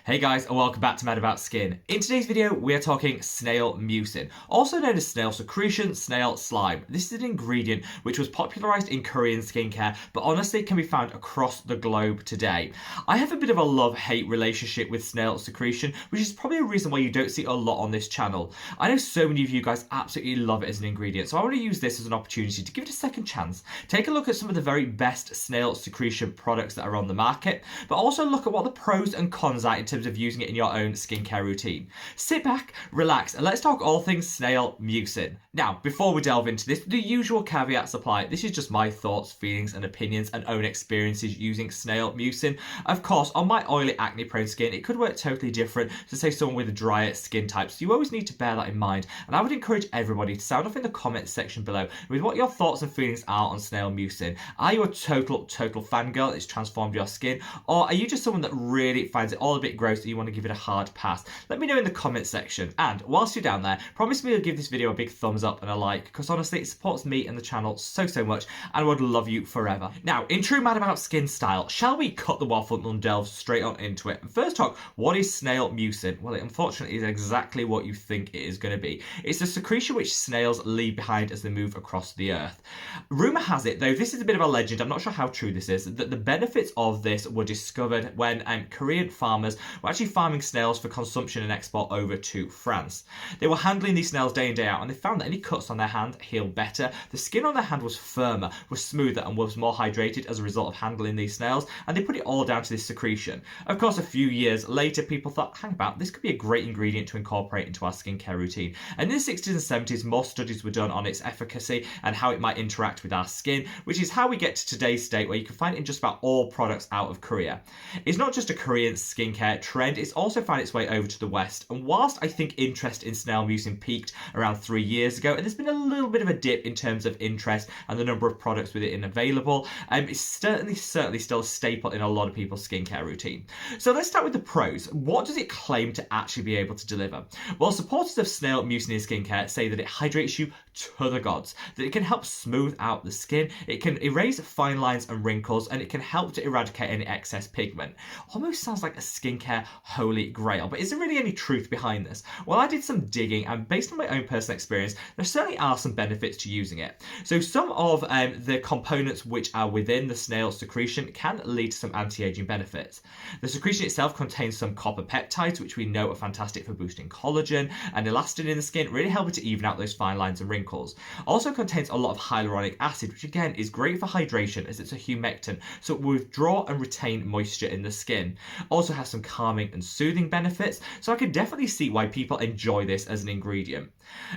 Hey guys, and welcome back to Mad About Skin. In today's video, we are talking snail mucin, also known as snail secretion, snail slime. This is an ingredient which was popularized in Korean skincare, but honestly can be found across the globe today. I have a bit of a love-hate relationship with snail secretion, which is probably a reason why you don't see a lot on this channel. I know so many of you guys absolutely love it as an ingredient, so I want to use this as an opportunity to give it a second chance. Take a look at some of the very best snail secretion products that are on the market, but also look at what the pros and cons are in terms of using it in your own skincare routine. Sit back, relax, and let's talk all things snail mucin. Now, before we delve into this, the usual caveats apply. This is just my thoughts, feelings, and opinions and own experiences using snail mucin. Of course, on my oily, acne-prone skin, it could work totally different to, say, someone with a drier skin type, so you always need to bear that in mind. And I would encourage everybody to sound off in the comments section below with what your thoughts and feelings are on snail mucin. Are you a total fangirl that's transformed your skin, or are you just someone that really finds it all a bit gross and you want to give it a hard pass? Let me know in the comments section. And whilst you're down there, promise me you'll give this video a big thumbs up and a like, because honestly it supports me and the channel so much, and I would love you forever. Now, in true Mad About Skin style, shall we cut the waffle and delve straight on into it? And first talk, what is snail mucin? Well, it unfortunately is exactly what you think it is going to be. It's the secretion which snails leave behind as they move across the earth. Rumour has it, though this is a bit of a legend, I'm not sure how true this is, that the benefits of this were discovered when Korean farmers were actually farming snails for consumption and export over to France. They were handling these snails day in, day out, and they found that any cuts on their hand healed better. The skin on their hand was firmer, was smoother, and was more hydrated as a result of handling these snails, and they put it all down to this secretion. Of course, a few years later, people thought, hang about, this could be a great ingredient to incorporate into our skincare routine. And in the 60s and 70s, more studies were done on its efficacy and how it might interact with our skin, which is how we get to today's state where you can find it in just about all products out of Korea. It's not just a Korean skincare trend, it's also found its way over to the West. And whilst I think interest in snail mucin peaked around 3 years ago, and there's been a little bit of a dip in terms of interest and the number of products with it available, it's certainly still a staple in a lot of people's skincare routine. So let's start with the pros. What does it claim to actually be able to deliver? Well, supporters of snail mucin in skincare say that it hydrates you to the gods, that it can help smooth out the skin, it can erase fine lines and wrinkles, and it can help to eradicate any excess pigment. Almost sounds like a skincare holy grail, but is there really any truth behind this? Well, I did some digging, and based on my own personal experience, there certainly are some benefits to using it. So some of the components which are within the snail secretion can lead to some anti-aging benefits. The secretion itself contains some copper peptides, which we know are fantastic for boosting collagen and elastin in the skin, really helping to even out those fine lines and wrinkles. Also contains a lot of hyaluronic acid, which again is great for hydration as it's a humectant, so it will withdraw and retain moisture in the skin. Also has some calming and soothing benefits, so I can definitely see why people enjoy this as an ingredient.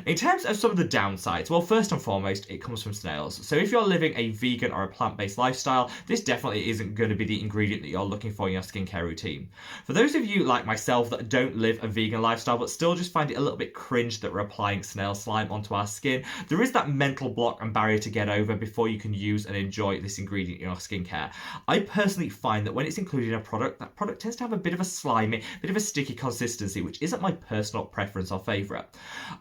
In terms of some of the downsides, well, first and foremost, it comes from snails. So if you're living a vegan or a plant-based lifestyle, this definitely isn't going to be the ingredient that you're looking for in your skincare routine. For those of you like myself that don't live a vegan lifestyle but still just find it a little bit cringe that we're applying snail slime onto our skin, there is that mental block and barrier to get over before you can use and enjoy this ingredient in your skincare. I personally find that when it's included in a product, that product tends to have a bit of a slimy, bit of a sticky consistency, which isn't my personal preference or favourite.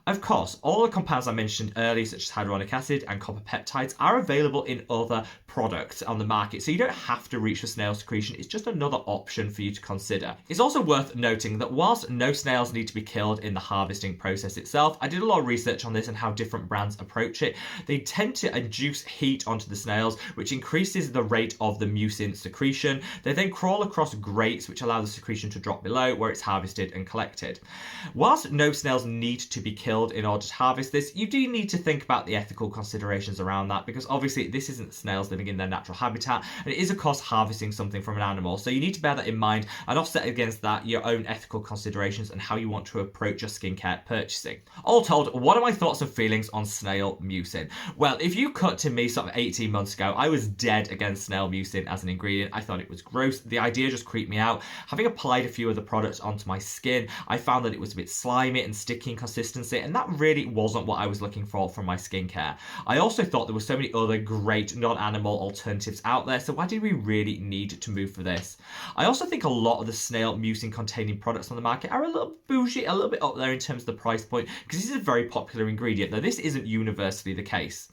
Of course, all the compounds I mentioned earlier, such as hyaluronic acid and copper peptides, are available in other products on the market, so you don't have to reach for snail secretion. It's just another option for you to consider. It's also worth noting that whilst no snails need to be killed in the harvesting process itself, I did a lot of research on this and how different brands approach it. They tend to induce heat onto the snails, which increases the rate of the mucin secretion. They then crawl across grates, which allow the secretion to drop below where it's harvested and collected. Whilst no snails need to be killed in order to harvest this, you do need to think about the ethical considerations around that, because obviously this isn't snails living in their natural habitat, and it is of course harvesting something from an animal, so you need to bear that in mind and offset against that your own ethical considerations and how you want to approach your skincare purchasing. All told, what are my thoughts and feelings on snail mucin? Well, if you cut to me sort of 18 months ago, I was dead against snail mucin as an ingredient. I thought it was gross. The idea just creeped me out. Having applied a few of the products onto my skin, I found that it was a bit slimy and sticky in consistency, and that really wasn't what I was looking for from my skincare. I also thought there were so many other great non-animal alternatives out there, so why did we really need to move for this? I also think a lot of the snail mucin containing products on the market are a little bougie, a little bit up there in terms of the price point, because this is a very popular ingredient, though this isn't universally the case.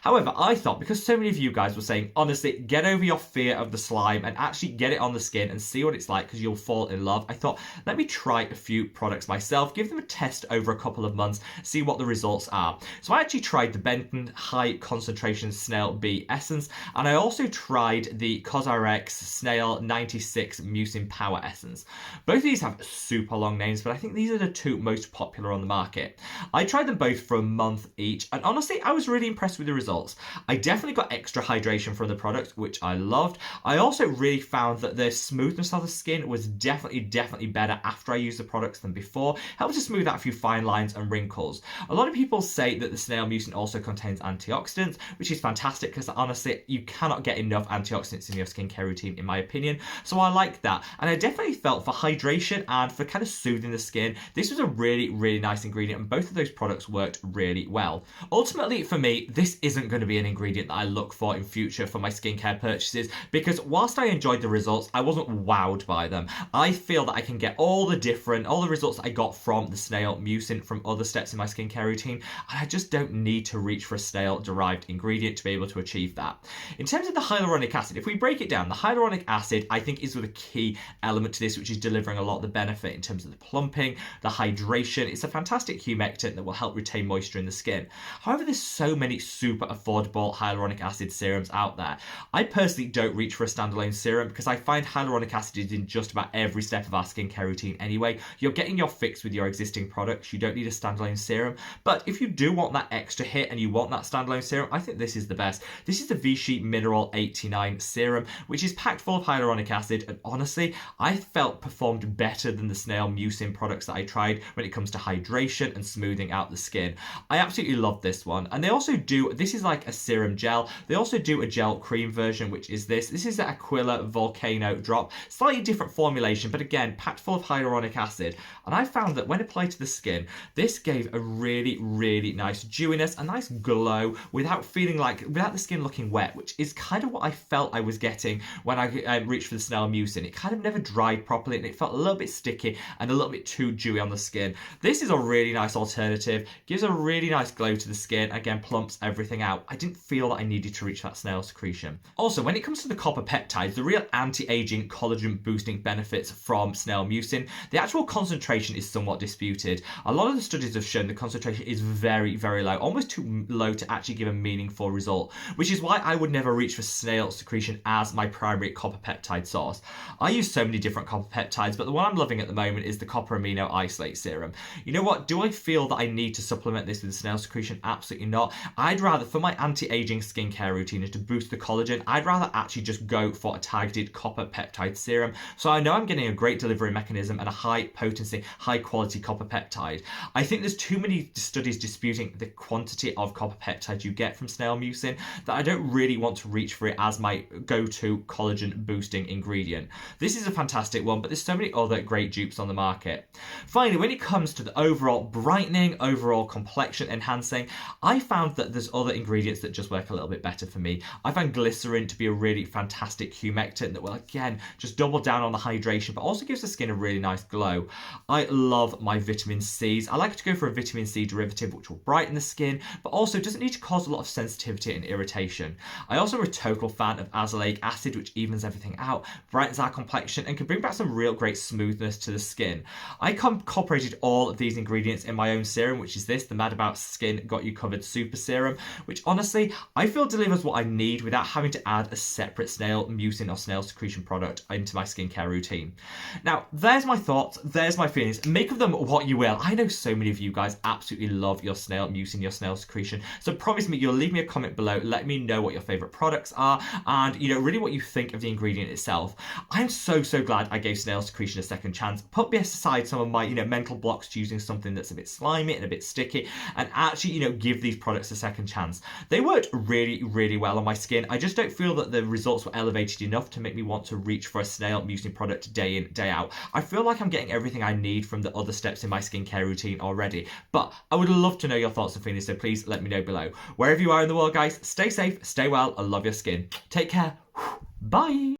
However, I thought, because so many of you guys were saying, honestly, get over your fear of the slime and actually get it on the skin and see what it's like, because you'll fall in love, I thought, let me try a few products myself, give them a test over a couple of months, see what the results are. So I actually tried the Benton High Concentration Snail Bee Essence, and I also tried the Cosrx Snail 96 Mucin Power Essence. Both of these have super long names, but I think these are the two most popular on the market. I tried them both for a month each, and honestly, I was really impressed with the results. I definitely got extra hydration from the product, which I loved. I also really found that the smoothness of the skin was definitely better after I used the products than before. Helped to smooth out a few fine lines and wrinkles. A lot of people say that the Snail Mucin also contains antioxidants, which is fantastic because honestly, you cannot get enough antioxidants in your skincare routine, in my opinion. So I like that. And I definitely felt for hydration and for kind of soothing the skin, this was a really nice ingredient, and both of those products worked really well. Ultimately, for me, this isn't going to be an ingredient that I look for in future for my skincare purchases, because whilst I enjoyed the results, I wasn't wowed by them. I feel that I can get all the results that I got from the Snail Mucin from other steps in my skincare routine, and I just don't need to reach for a snail derived ingredient to be able to achieve that. In terms of the hyaluronic acid, if we break it down, the hyaluronic acid I think is the key element to this, which is delivering a lot of the benefit in terms of the plumping, the hydration. It's a fantastic humectant that will help retain moisture in the skin. However, there's so many super affordable hyaluronic acid serums out there. I personally don't reach for a standalone serum because I find hyaluronic acid is in just about every step of our skincare routine anyway. You're getting your fix with your existing products. You don't need a standalone serum. But if you do want that extra hit and you want that standalone serum, I think this is the best. This is the Vichy Mineral 89 serum, which is packed full of hyaluronic acid, and honestly, I felt performed better than the Snail Mucin products that I tried when it comes to hydration and smoothing out the skin. I absolutely love this one. And they also do, this is like a serum gel. They also do a gel cream version, which is this. This is the Aquila Volcano Drop. Slightly different formulation, but again, packed full of hyaluronic acid. And I found that when applied to the skin, this gave a really nice dewiness, a nice glow without the skin looking wet, which is kind of what I felt I was getting when I reached for the Snail Mucin. It kind of never dried properly and it felt a little bit sticky and a little bit too dewy on the skin. This is a really nice alternative, gives a really nice glow to the skin, again plumps everything out. I didn't feel that I needed to reach that snail secretion. Also, when it comes to the copper peptides, the real anti-aging collagen boosting benefits from Snail Mucin, the actual concentration is somewhat disputed. A lot of the studies have shown the concentration is very low, almost too low to actually give a meaningful result, which is why I would never reach for snail secretion as my primary copper peptide source. I use so many different copper peptides, but the one I'm loving at the moment is the copper amino isolate serum. You know what? Do I feel that I need to supplement this with snail secretion? Absolutely not. I'd rather, for my anti-aging skincare routine and to boost the collagen, I'd rather actually just go for a targeted copper peptide serum. So I know I'm getting a great delivery mechanism and a high potency, high quality copper peptide. I think there's too many studies disputing the quantity of copper peptide you get from Snail Mucin that I don't really want to reach for it as my go-to collagen boosting ingredient. This is a fantastic one, but there's so many other great dupes on the market. Finally, when it comes to the overall brightening, overall complexion enhancing, I found that there's other ingredients that just work a little bit better for me. I found glycerin to be a really fantastic humectant that will again just double down on the hydration, but also gives the skin a really nice glow. I love my vitamin C's. I like to go for a vitamin C derivative which will brighten the skin, but also doesn't need to cause a lot of sensitivity and irritation. I also am a total fan of azelaic acid, which evens everything out, brightens our complexion, and can bring back some real great smoothness to the skin. I incorporated all of these ingredients in my own serum, which is this, the Mad About Skin Got You Covered Super Serum, which honestly, I feel delivers what I need without having to add a separate Snail Mucin or snail secretion product into my skincare routine. Now, there's my thoughts, there's my feelings. Make of them what you will. I know so many of you guys absolutely love your Snail Mucin, your snail secretion, so promise me you'll leave me a comment below, let me know what your favourite products are, and really what you think of the ingredient itself. I'm so glad I gave snail secretion a second chance, put aside some of my mental blocks to using something that's a bit slimy and a bit sticky, and actually give these products a second chance. They worked really well on my skin. I just don't feel that the results were elevated enough to make me want to reach for a Snail Mucin product day in, day out. I feel like I'm getting everything I need from the other steps in my skincare routine already, but I would love to know your thoughts and feelings, so please let me know below. Wherever you are in the world, guys, stay safe, stay well, and love your skin. Take care. Bye.